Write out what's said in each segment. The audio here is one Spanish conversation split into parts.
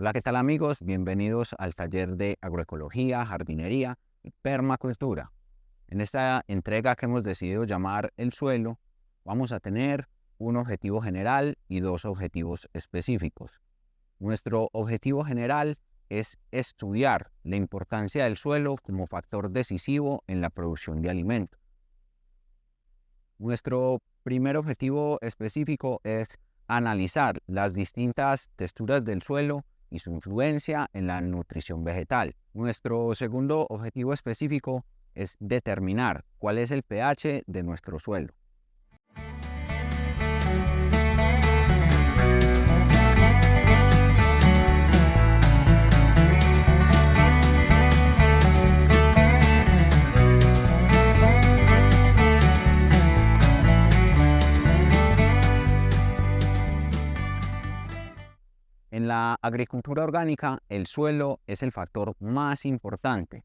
Hola, ¿qué tal amigos? Bienvenidos al taller de agroecología, jardinería y permacultura. En esta entrega que hemos decidido llamar el suelo, vamos a tener un objetivo general y dos objetivos específicos. Nuestro objetivo general es estudiar la importancia del suelo como factor decisivo en la producción de alimentos. Nuestro primer objetivo específico es analizar las distintas texturas del suelo y su influencia en la nutrición vegetal. Nuestro segundo objetivo específico es determinar cuál es el pH de nuestro suelo. En la agricultura orgánica, el suelo es el factor más importante,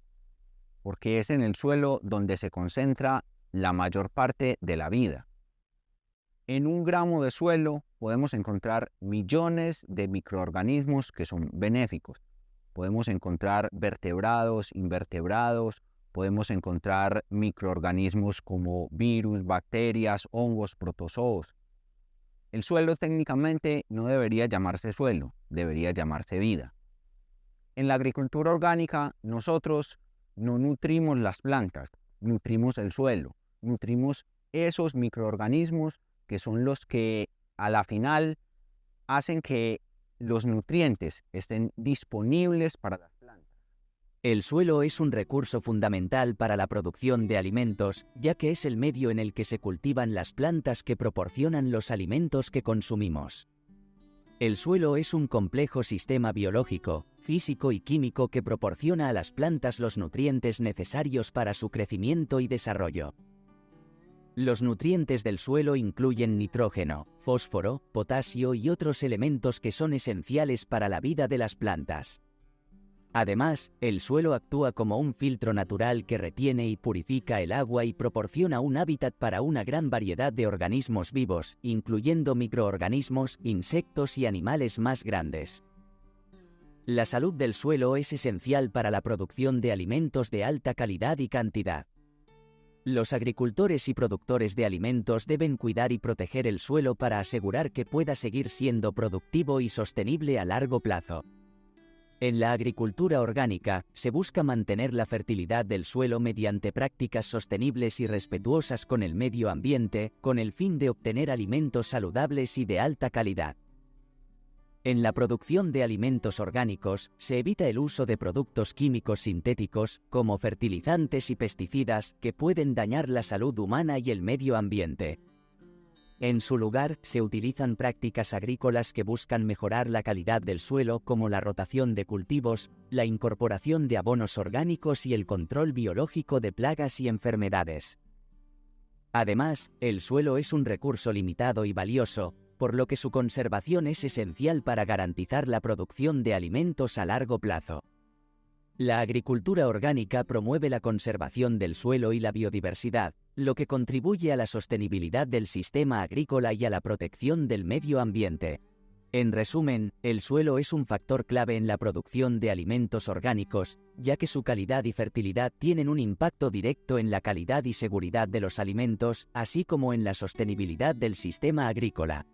porque es en el suelo donde se concentra la mayor parte de la vida. En un gramo de suelo podemos encontrar millones de microorganismos que son benéficos. Podemos encontrar vertebrados, invertebrados, podemos encontrar microorganismos como virus, bacterias, hongos, protozoos. El suelo técnicamente no debería llamarse suelo, debería llamarse vida. En la agricultura orgánica nosotros no nutrimos las plantas, nutrimos el suelo, nutrimos esos microorganismos que son los que a la final hacen que los nutrientes estén disponibles para las plantas. El suelo es un recurso fundamental para la producción de alimentos, ya que es el medio en el que se cultivan las plantas que proporcionan los alimentos que consumimos. El suelo es un complejo sistema biológico, físico y químico que proporciona a las plantas los nutrientes necesarios para su crecimiento y desarrollo. Los nutrientes del suelo incluyen nitrógeno, fósforo, potasio y otros elementos que son esenciales para la vida de las plantas. Además, el suelo actúa como un filtro natural que retiene y purifica el agua y proporciona un hábitat para una gran variedad de organismos vivos, incluyendo microorganismos, insectos y animales más grandes. La salud del suelo es esencial para la producción de alimentos de alta calidad y cantidad. Los agricultores y productores de alimentos deben cuidar y proteger el suelo para asegurar que pueda seguir siendo productivo y sostenible a largo plazo. En la agricultura orgánica, se busca mantener la fertilidad del suelo mediante prácticas sostenibles y respetuosas con el medio ambiente, con el fin de obtener alimentos saludables y de alta calidad. En la producción de alimentos orgánicos, se evita el uso de productos químicos sintéticos, como fertilizantes y pesticidas, que pueden dañar la salud humana y el medio ambiente. En su lugar, se utilizan prácticas agrícolas que buscan mejorar la calidad del suelo, como la rotación de cultivos, la incorporación de abonos orgánicos y el control biológico de plagas y enfermedades. Además, el suelo es un recurso limitado y valioso, por lo que su conservación es esencial para garantizar la producción de alimentos a largo plazo. La agricultura orgánica promueve la conservación del suelo y la biodiversidad, lo que contribuye a la sostenibilidad del sistema agrícola y a la protección del medio ambiente. En resumen, el suelo es un factor clave en la producción de alimentos orgánicos, ya que su calidad y fertilidad tienen un impacto directo en la calidad y seguridad de los alimentos, así como en la sostenibilidad del sistema agrícola.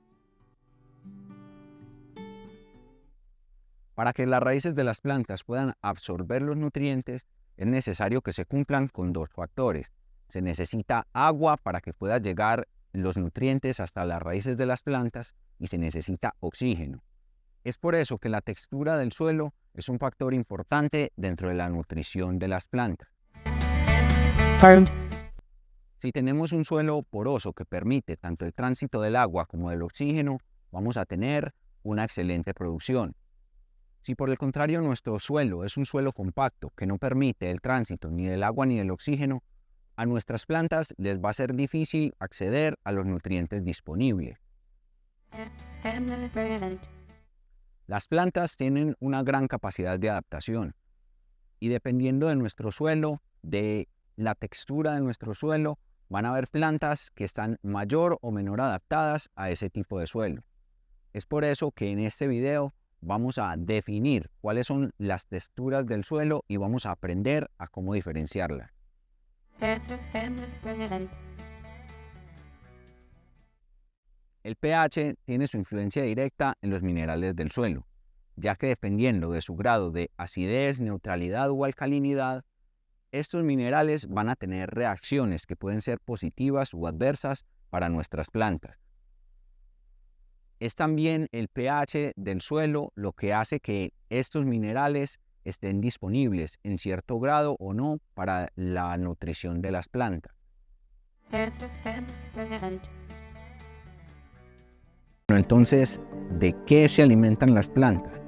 Para que las raíces de las plantas puedan absorber los nutrientes, es necesario que se cumplan con dos factores. Se necesita agua para que puedan llegar los nutrientes hasta las raíces de las plantas y se necesita oxígeno. Es por eso que la textura del suelo es un factor importante dentro de la nutrición de las plantas. Si tenemos un suelo poroso que permite tanto el tránsito del agua como del oxígeno, vamos a tener una excelente producción. Si por el contrario nuestro suelo es un suelo compacto que no permite el tránsito ni del agua ni del oxígeno, a nuestras plantas les va a ser difícil acceder a los nutrientes disponibles. Las plantas tienen una gran capacidad de adaptación y dependiendo de nuestro suelo, de la textura de nuestro suelo, van a haber plantas que están mayor o menor adaptadas a ese tipo de suelo. Es por eso que en este video vamos a definir cuáles son las texturas del suelo y vamos a aprender a cómo diferenciarlas. El pH tiene su influencia directa en los minerales del suelo, ya que dependiendo de su grado de acidez, neutralidad o alcalinidad, estos minerales van a tener reacciones que pueden ser positivas o adversas para nuestras plantas. Es también el pH del suelo lo que hace que estos minerales estén disponibles en cierto grado o no para la nutrición de las plantas. Entonces, ¿de qué se alimentan las plantas?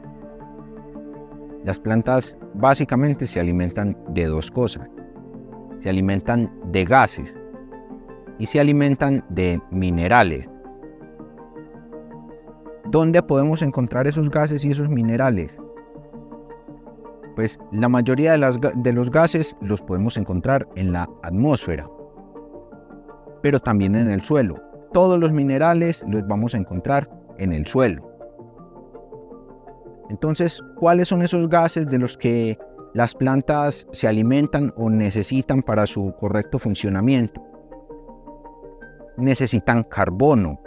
Las plantas básicamente se alimentan de dos cosas. Se alimentan de gases y se alimentan de minerales. ¿Dónde podemos encontrar esos gases y esos minerales? Pues la mayoría de los gases los podemos encontrar en la atmósfera, pero también en el suelo. Todos los minerales los vamos a encontrar en el suelo. Entonces, ¿cuáles son esos gases de los que las plantas se alimentan o necesitan para su correcto funcionamiento? Necesitan carbono,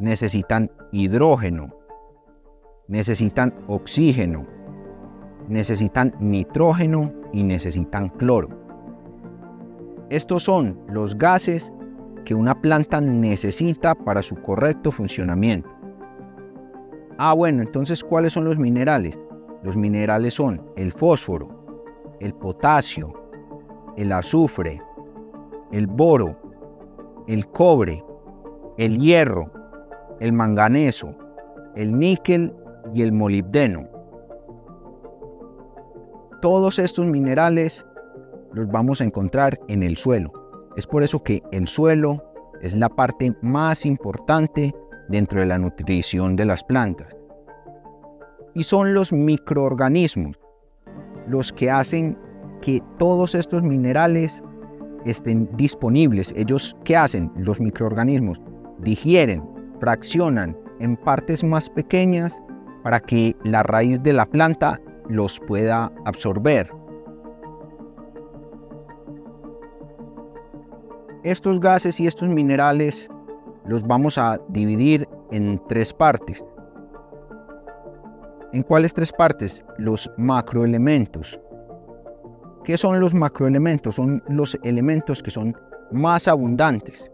necesitan hidrógeno, necesitan oxígeno, necesitan nitrógeno y necesitan cloro. Estos son los gases que una planta necesita para su correcto funcionamiento. Bueno, entonces, ¿cuáles son los minerales? Los minerales son el fósforo, el potasio, el azufre, el boro, el cobre, el hierro, el manganeso, el níquel y el molibdeno. Todos estos minerales los vamos a encontrar en el suelo. Es por eso que el suelo es la parte más importante dentro de la nutrición de las plantas. Y son los microorganismos los que hacen que todos estos minerales estén disponibles. Ellos, ¿qué hacen? Los microorganismos digieren, fraccionan en partes más pequeñas para que la raíz de la planta los pueda absorber. Estos gases y estos minerales los vamos a dividir en tres partes. ¿En cuáles tres partes? Los macroelementos. ¿Qué son los macroelementos? Son los elementos que son más abundantes.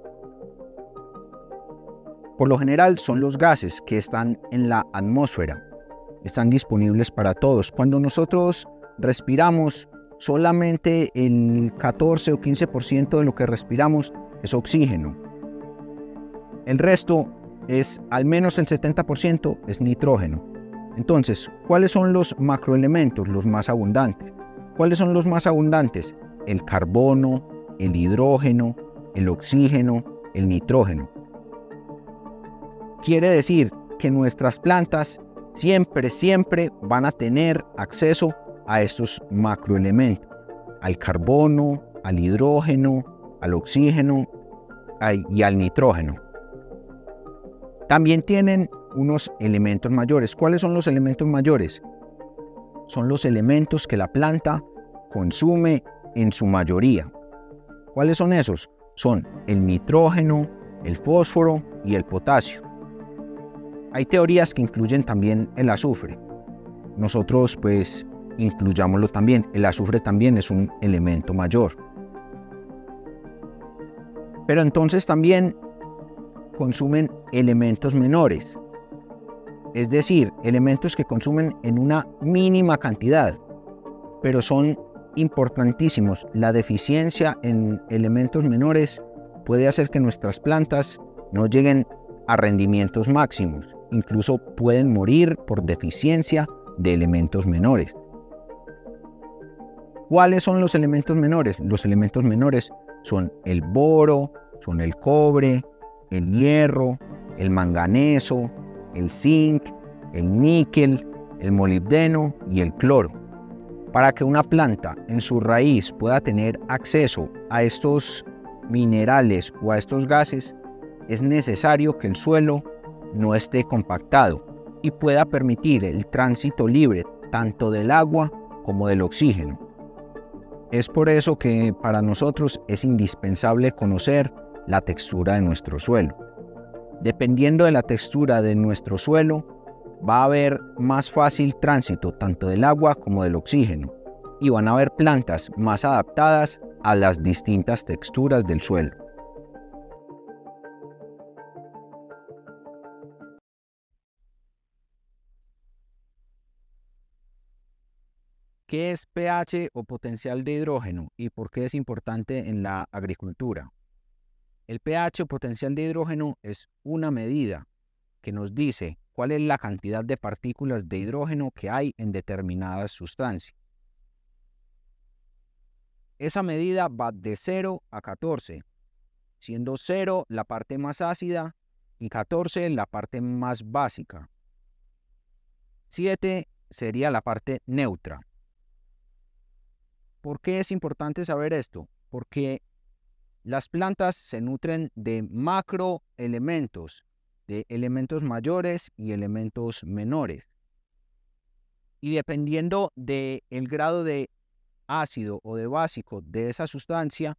Por lo general son los gases que están en la atmósfera. Están disponibles para todos. Cuando nosotros respiramos, solamente el 14 o 15% de lo que respiramos es oxígeno. El resto es, al menos el 70%, es nitrógeno. Entonces, ¿cuáles son los macroelementos, los más abundantes? ¿Cuáles son los más abundantes? El carbono, el hidrógeno, el oxígeno, el nitrógeno. Quiere decir que nuestras plantas siempre van a tener acceso a estos macroelementos, al carbono, al hidrógeno, al oxígeno y al nitrógeno. También tienen unos elementos mayores. ¿Cuáles son los elementos mayores? Son los elementos que la planta consume en su mayoría. ¿Cuáles son esos? Son el nitrógeno, el fósforo y el potasio. Hay teorías que incluyen también el azufre. Nosotros pues incluyámoslo también. El azufre también es un elemento mayor. Pero entonces también consumen elementos menores. Es decir, elementos que consumen en una mínima cantidad, pero son importantísimos. La deficiencia en elementos menores puede hacer que nuestras plantas no lleguen a rendimientos máximos. Incluso pueden morir por deficiencia de elementos menores. ¿Cuáles son los elementos menores? Los elementos menores son el boro, son el cobre, el hierro, el manganeso, el zinc, el níquel, el molibdeno y el cloro. Para que una planta en su raíz pueda tener acceso a estos minerales o a estos gases, es necesario que el suelo no esté compactado, y pueda permitir el tránsito libre tanto del agua como del oxígeno. Es por eso que para nosotros es indispensable conocer la textura de nuestro suelo. Dependiendo de la textura de nuestro suelo, va a haber más fácil tránsito tanto del agua como del oxígeno y van a haber plantas más adaptadas a las distintas texturas del suelo. ¿Qué es pH o potencial de hidrógeno y por qué es importante en la agricultura? El pH o potencial de hidrógeno es una medida que nos dice cuál es la cantidad de partículas de hidrógeno que hay en determinadas sustancias. Esa medida va de 0 a 14, siendo 0 la parte más ácida y 14 la parte más básica. 7 sería la parte neutra. ¿Por qué es importante saber esto? Porque las plantas se nutren de macroelementos, de elementos mayores y elementos menores. Y dependiendo del grado de ácido o de básico de esa sustancia,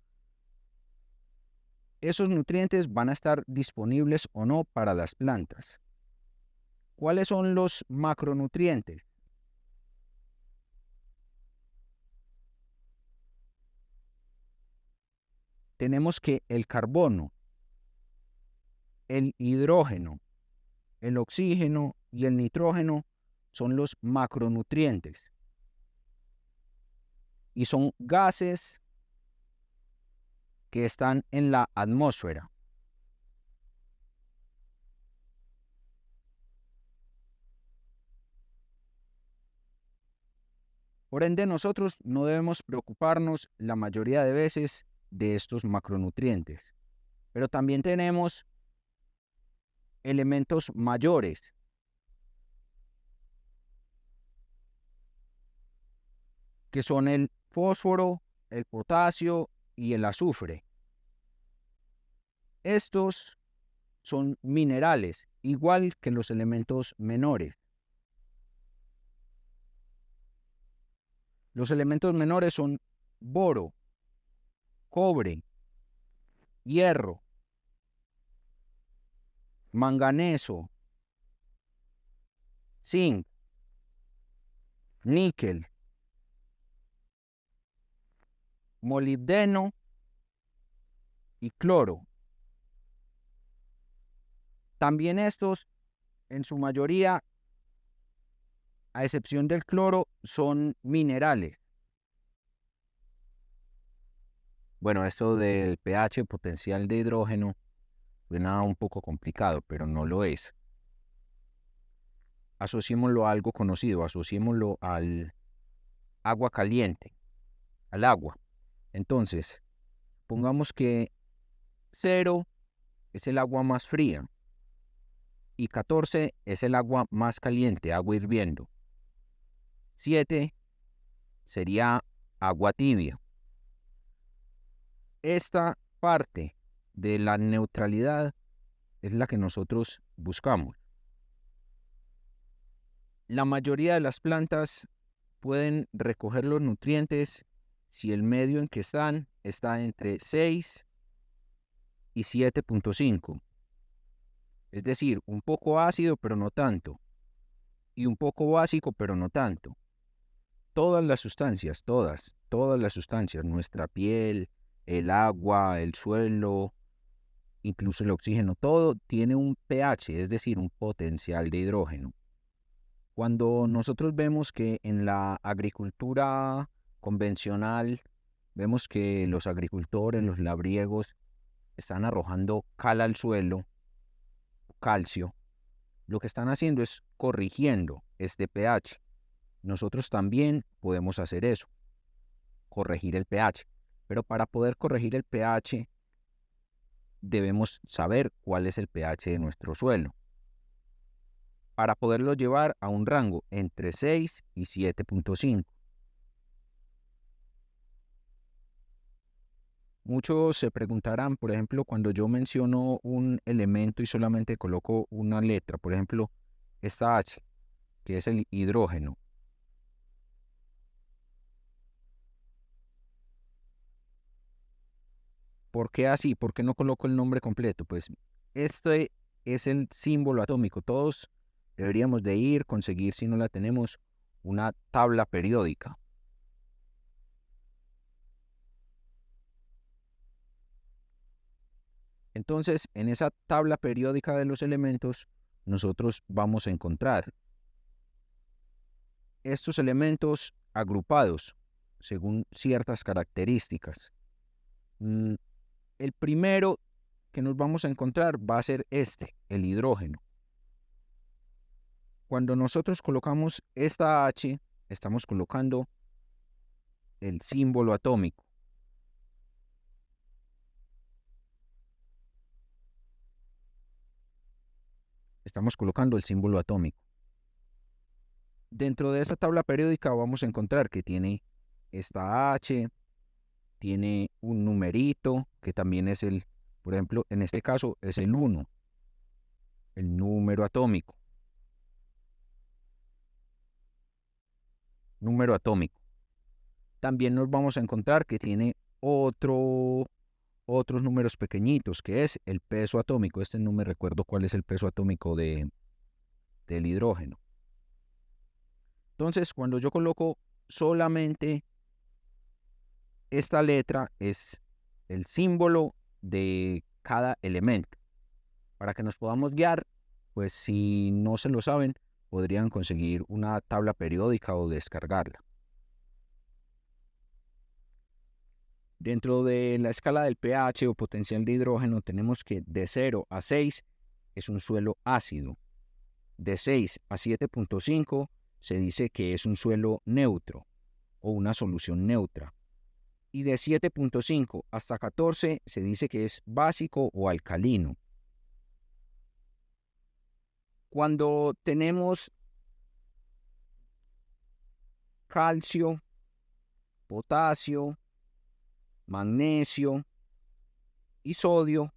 esos nutrientes van a estar disponibles o no para las plantas. ¿Cuáles son los macronutrientes? Tenemos que el carbono, el hidrógeno, el oxígeno y el nitrógeno son los macronutrientes. Y son gases que están en la atmósfera. Por ende, nosotros no debemos preocuparnos la mayoría de veces de estos macronutrientes. Pero también tenemos elementos mayores, que son el fósforo, el potasio y el azufre. Estos son minerales, igual que los elementos menores. Los elementos menores son boro, cobre, hierro, manganeso, zinc, níquel, molibdeno y cloro. También estos, en su mayoría, a excepción del cloro, son minerales. Bueno, esto del pH potencial de hidrógeno suena un poco complicado, pero no lo es. Asociémoslo a algo conocido, asociémoslo al agua caliente, al agua. Entonces, pongamos que 0 es el agua más fría y 14 es el agua más caliente, agua hirviendo. 7 sería agua tibia. Esta parte de la neutralidad es la que nosotros buscamos. La mayoría de las plantas pueden recoger los nutrientes si el medio en que están está entre 6 y 7.5. Es decir, un poco ácido pero no tanto, y un poco básico pero no tanto. Todas las sustancias, todas las sustancias, nuestra piel, el agua, el suelo, incluso el oxígeno, todo tiene un pH, es decir, un potencial de hidrógeno. Cuando nosotros vemos que en la agricultura convencional, vemos que los agricultores, los labriegos, están arrojando cal al suelo, calcio, lo que están haciendo es corrigiendo este pH. Nosotros también podemos hacer eso, corregir el pH. Pero para poder corregir el pH, debemos saber cuál es el pH de nuestro suelo, para poderlo llevar a un rango entre 6 y 7.5. Muchos se preguntarán, por ejemplo, cuando yo menciono un elemento y solamente coloco una letra, por ejemplo, esta H, que es el hidrógeno. ¿Por qué así? ¿Por qué no coloco el nombre completo? Pues este es el símbolo atómico. Todos deberíamos de ir, conseguir, si no la tenemos, una tabla periódica. Entonces, en esa tabla periódica de los elementos, nosotros vamos a encontrar estos elementos agrupados según ciertas características. El primero que nos vamos a encontrar va a ser el hidrógeno. Cuando nosotros colocamos esta H, estamos colocando el símbolo atómico. Estamos colocando el símbolo atómico. Dentro de esta tabla periódica vamos a encontrar que tiene esta H, tiene un numerito, que también es por ejemplo, en este caso es el 1, el número atómico. Número atómico. También nos vamos a encontrar que tiene otros números pequeñitos, que es el peso atómico. No me recuerdo cuál es el peso atómico del hidrógeno. Entonces, cuando yo coloco solamente esta letra, es el símbolo de cada elemento. Para que nos podamos guiar, pues si no se lo saben, podrían conseguir una tabla periódica o descargarla. Dentro de la escala del pH o potencial de hidrógeno tenemos que de 0 a 6 es un suelo ácido. De 6 a 7.5 se dice que es un suelo neutro o una solución neutra. Y de 7.5 hasta 14 se dice que es básico o alcalino. Cuando tenemos calcio, potasio, magnesio y sodio,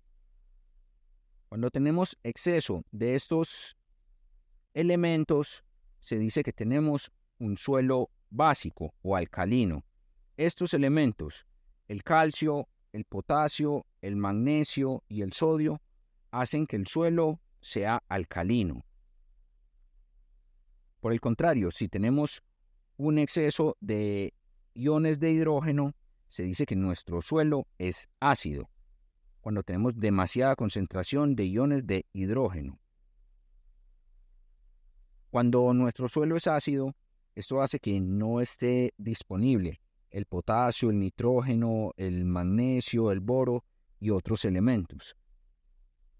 cuando tenemos exceso de estos elementos, se dice que tenemos un suelo básico o alcalino. Estos elementos, el calcio, el potasio, el magnesio y el sodio, hacen que el suelo sea alcalino. Por el contrario, si tenemos un exceso de iones de hidrógeno, se dice que nuestro suelo es ácido, cuando tenemos demasiada concentración de iones de hidrógeno. Cuando nuestro suelo es ácido, esto hace que no esté disponible el potasio, el nitrógeno, el magnesio, el boro y otros elementos.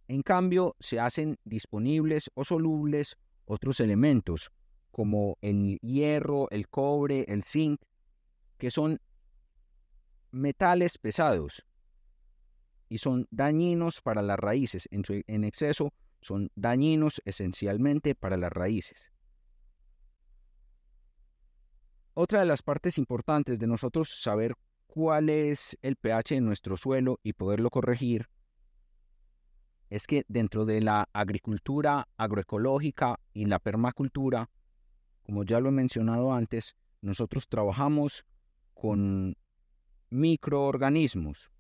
En cambio, se hacen disponibles o solubles otros elementos, como el hierro, el cobre, el zinc, que son metales pesados y son dañinos para las raíces. En exceso son dañinos esencialmente para las raíces. Otra de las partes importantes de nosotros saber cuál es el pH de nuestro suelo y poderlo corregir es que dentro de la agricultura agroecológica y la permacultura, como ya lo he mencionado antes, nosotros trabajamos con microorganismos.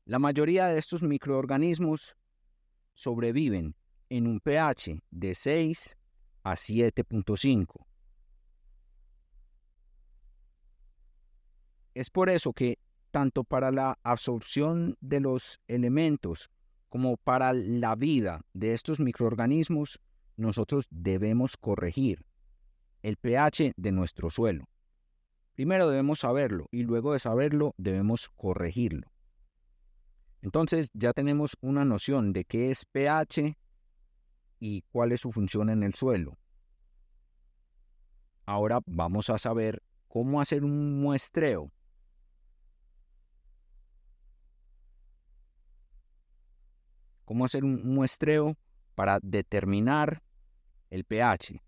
La mayoría de estos microorganismos sobreviven en un pH de 6 a 7.5. Es por eso que tanto para la absorción de los elementos como para la vida de estos microorganismos, nosotros debemos corregir el pH de nuestro suelo. Primero debemos saberlo y luego de saberlo debemos corregirlo. Entonces ya tenemos una noción de qué es pH y cuál es su función en el suelo. Ahora vamos a saber cómo hacer un muestreo. Cómo hacer un muestreo para determinar el pH.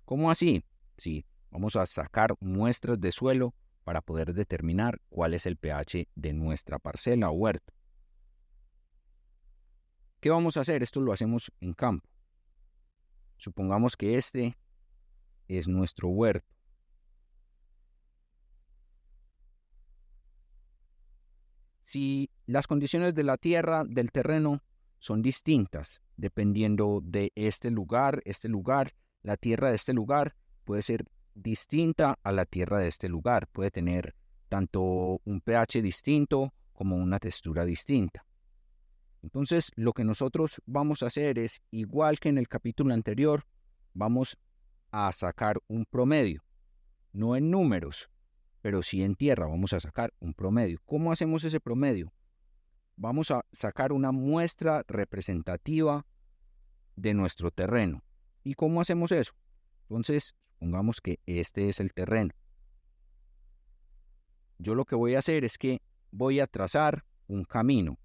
¿Cómo así? Sí, Vamos a sacar muestras de suelo para poder determinar cuál es el pH de nuestra parcela o huerto. ¿Qué vamos a hacer? Esto lo hacemos en campo. Supongamos que este es nuestro huerto. Si las condiciones de la tierra, del terreno, son distintas, dependiendo de este lugar, la tierra de este lugar puede ser distinta a la tierra de este lugar. Puede tener tanto un pH distinto como una textura distinta. Entonces, lo que nosotros vamos a hacer es, igual que en el capítulo anterior, vamos a sacar un promedio, no en números, pero sí en tierra. Vamos a sacar un promedio. ¿Cómo hacemos ese promedio? Vamos a sacar una muestra representativa de nuestro terreno. ¿Y cómo hacemos eso? Entonces, supongamos que este es el terreno. Yo lo que voy a hacer es que voy a trazar un camino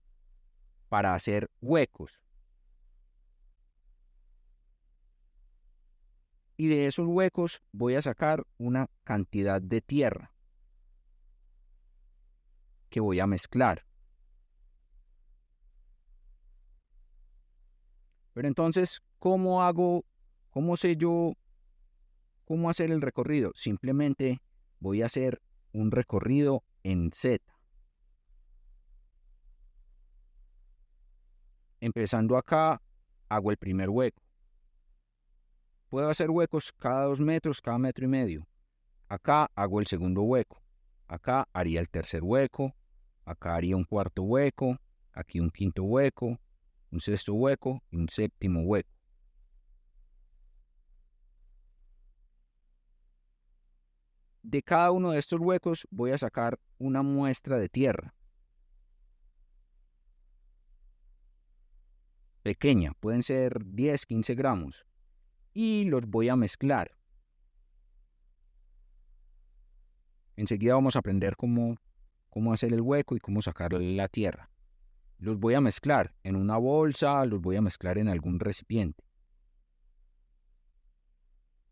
para hacer huecos. Y de esos huecos voy a sacar una cantidad de tierra que voy a mezclar. Pero entonces, ¿cómo sé yo cómo hacer el recorrido? Simplemente voy a hacer un recorrido en Z. Empezando acá, hago el primer hueco. Puedo hacer huecos cada 2 metros, cada 1,5 metros. Acá hago el segundo hueco. Acá haría el tercer hueco. Acá haría un cuarto hueco. Aquí un quinto hueco. Un sexto hueco y un séptimo hueco. De cada uno de estos huecos voy a sacar una muestra de tierra. Pequeña, pueden ser 10, 15 gramos. Y los voy a mezclar. Enseguida vamos a aprender cómo hacer el hueco y cómo sacar la tierra. Los voy a mezclar en una bolsa, los voy a mezclar en algún recipiente.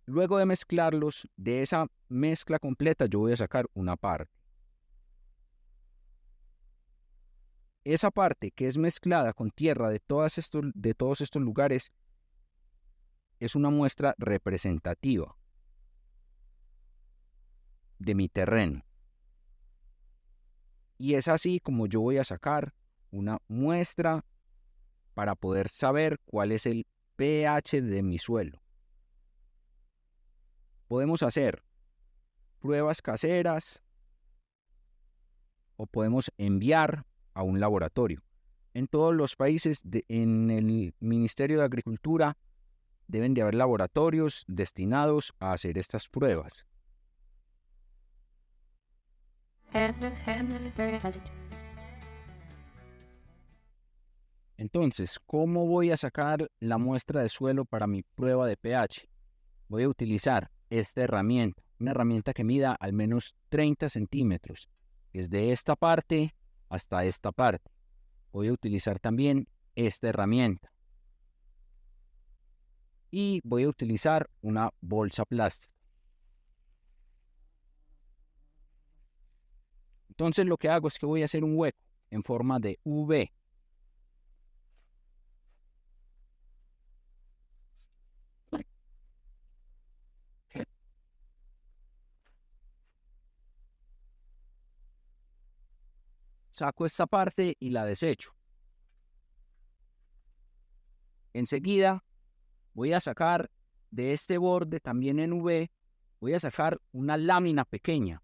Luego de mezclarlos, de esa mezcla completa yo voy a sacar una parte. Esa parte que es mezclada con tierra de todos estos lugares es una muestra representativa de mi terreno. Y es así como yo voy a sacar una muestra para poder saber cuál es el pH de mi suelo. Podemos hacer pruebas caseras o podemos enviar a un laboratorio. En todos los países, en el Ministerio de Agricultura, deben de haber laboratorios destinados a hacer estas pruebas. Entonces, ¿cómo voy a sacar la muestra de suelo para mi prueba de pH? Voy a utilizar esta herramienta, una herramienta que mida al menos 30 centímetros, desde esta parte hasta esta parte. Voy a utilizar también esta herramienta. Y voy a utilizar una bolsa plástica. Entonces lo que hago es que voy a hacer un hueco en forma de V. Saco esta parte y la desecho. Enseguida voy a sacar de este borde también en V, voy a sacar una lámina pequeña.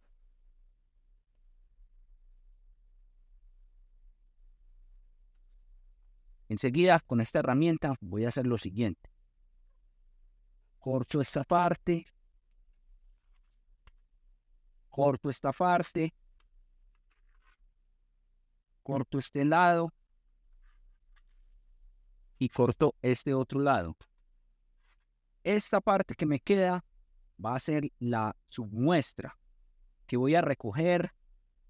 Enseguida con esta herramienta voy a hacer lo siguiente. Corto esta parte. Corto esta parte. Corto este lado. Y corto este otro lado. Esta parte que me queda va a ser la submuestra que voy a recoger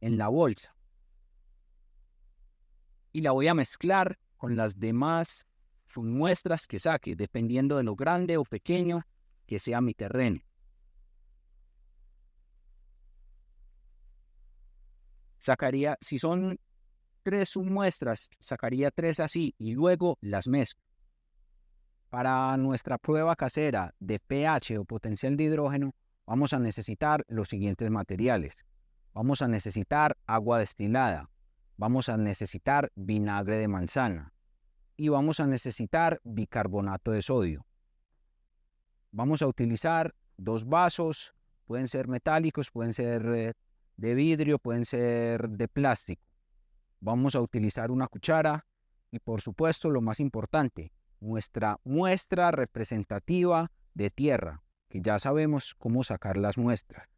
en la bolsa. Y la voy a mezclar con las demás submuestras que saque, dependiendo de lo grande o pequeño que sea mi terreno. Sacaría, si son 3 submuestras, sacaría 3 así y luego las mezclo. Para nuestra prueba casera de pH o potencial de hidrógeno, vamos a necesitar los siguientes materiales. Vamos a necesitar agua destilada, vamos a necesitar vinagre de manzana y vamos a necesitar bicarbonato de sodio. Vamos a utilizar 2 vasos, pueden ser metálicos, pueden ser de vidrio, pueden ser de plástico. Vamos a utilizar una cuchara y, por supuesto, lo más importante, nuestra muestra representativa de tierra, que ya sabemos cómo sacar las muestras.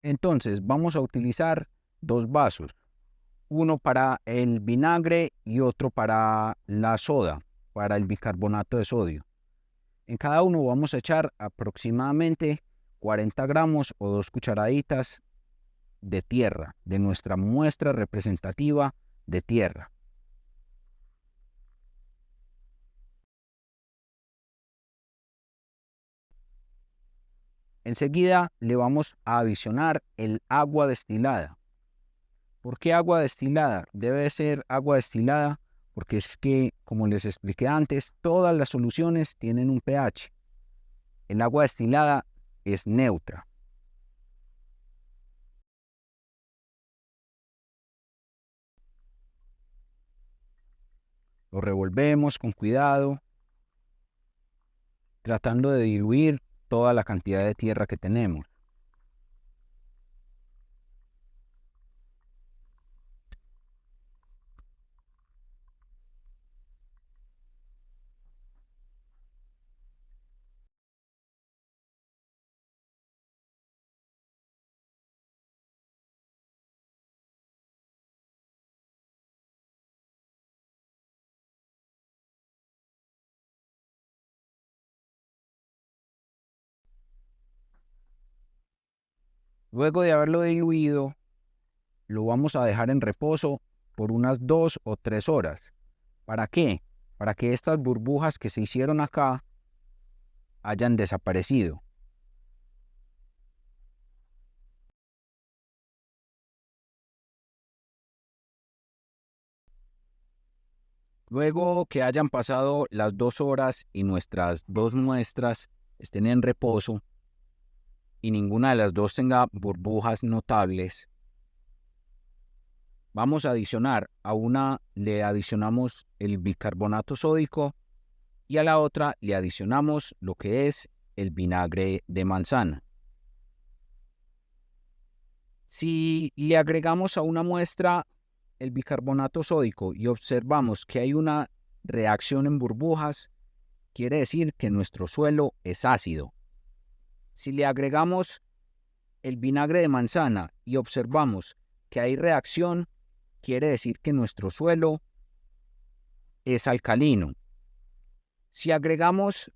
Entonces, vamos a utilizar 2 vasos, uno para el vinagre y otro para la soda, para el bicarbonato de sodio. En cada uno vamos a echar aproximadamente 40 gramos o 2 cucharaditas de tierra, de nuestra muestra representativa de tierra. Enseguida le vamos a adicionar el agua destilada. ¿Por qué agua destilada? Debe ser agua destilada porque es que, como les expliqué antes, todas las soluciones tienen un pH. El agua destilada es neutra. Lo revolvemos con cuidado, tratando de diluir toda la cantidad de tierra que tenemos. Luego de haberlo diluido, lo vamos a dejar en reposo por unas 2 o 3 horas. ¿Para qué? Para que estas burbujas que se hicieron acá hayan desaparecido. Luego que hayan pasado las 2 horas y nuestras 2 muestras estén en reposo y ninguna de las dos tenga burbujas notables, vamos a adicionar, a una le adicionamos el bicarbonato sódico y a la otra le adicionamos lo que es el vinagre de manzana. Si le agregamos a una muestra el bicarbonato sódico y observamos que hay una reacción en burbujas, quiere decir que nuestro suelo es ácido. Si le agregamos el vinagre de manzana y observamos que hay reacción, quiere decir que nuestro suelo es alcalino. Si agregamos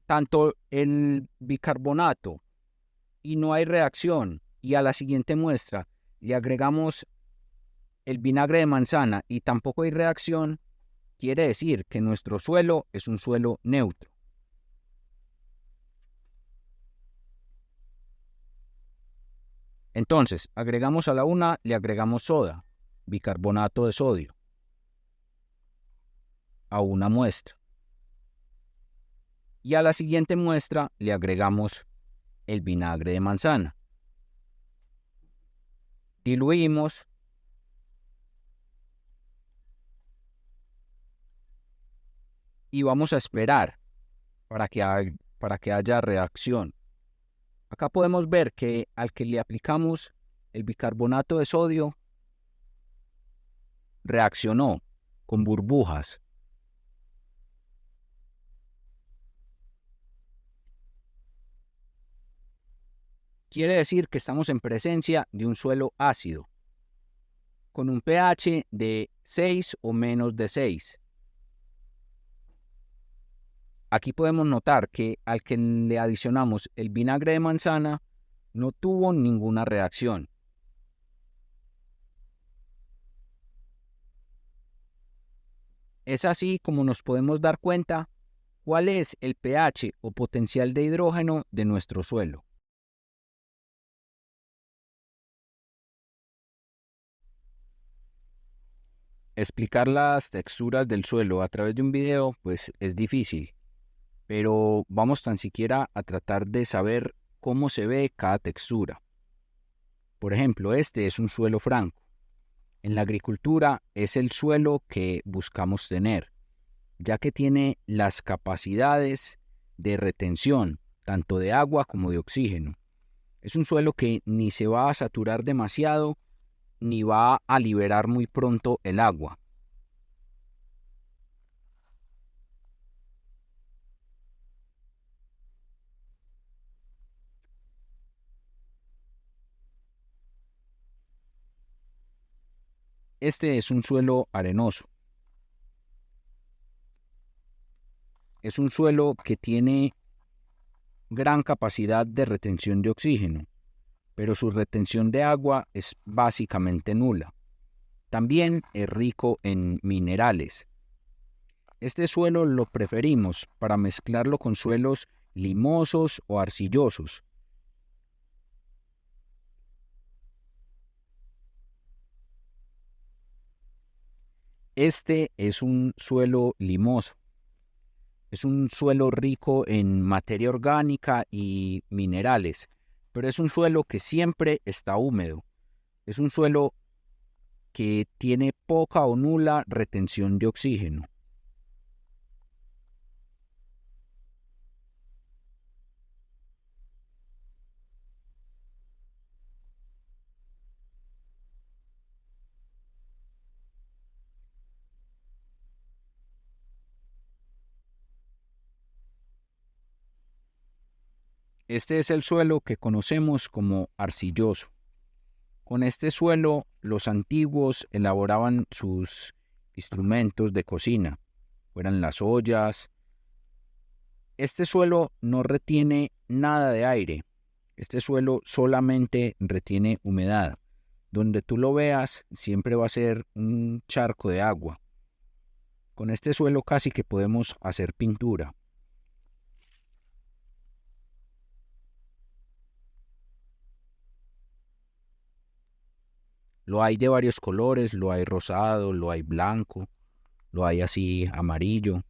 tanto el bicarbonato y no hay reacción, y a la siguiente muestra le agregamos el vinagre de manzana y tampoco hay reacción, quiere decir que nuestro suelo es un suelo neutro. Entonces, agregamos a la una, le agregamos soda, bicarbonato de sodio, a una muestra. Y a la siguiente muestra le agregamos el vinagre de manzana. Diluimos y vamos a esperar para que haya reacción. Acá podemos ver que al que le aplicamos el bicarbonato de sodio, reaccionó con burbujas. Quiere decir que estamos en presencia de un suelo ácido. con un pH de 6 o menos de 6. Aquí podemos notar que al que le adicionamos el vinagre de manzana no tuvo ninguna reacción. Es así como nos podemos dar cuenta cuál es el pH o potencial de hidrógeno de nuestro suelo. Explicar las texturas del suelo a través de un video pues es difícil, pero vamos tan siquiera a tratar de saber cómo se ve cada textura. Por ejemplo, este es un suelo franco. En la agricultura es el suelo que buscamos tener, ya que tiene las capacidades de retención, tanto de agua como de oxígeno. Es un suelo que ni se va a saturar demasiado, ni va a liberar muy pronto el agua. Este es un suelo arenoso. Es un suelo que tiene gran capacidad de retención de oxígeno, pero su retención de agua es básicamente nula. También es rico en minerales. Este suelo lo preferimos para mezclarlo con suelos limosos o arcillosos. Este es un suelo limoso. Es un suelo rico en materia orgánica y minerales, pero es un suelo que siempre está húmedo. Es un suelo que tiene poca o nula retención de oxígeno. Este es el suelo que conocemos como arcilloso. Con este suelo, los antiguos elaboraban sus instrumentos de cocina, fueran las ollas. Este suelo no retiene nada de aire. Este suelo solamente retiene humedad. Donde tú lo veas, siempre va a ser un charco de agua. Con este suelo casi que podemos hacer pintura. Lo hay de varios colores, lo hay rosado, lo hay blanco, lo hay así amarillo.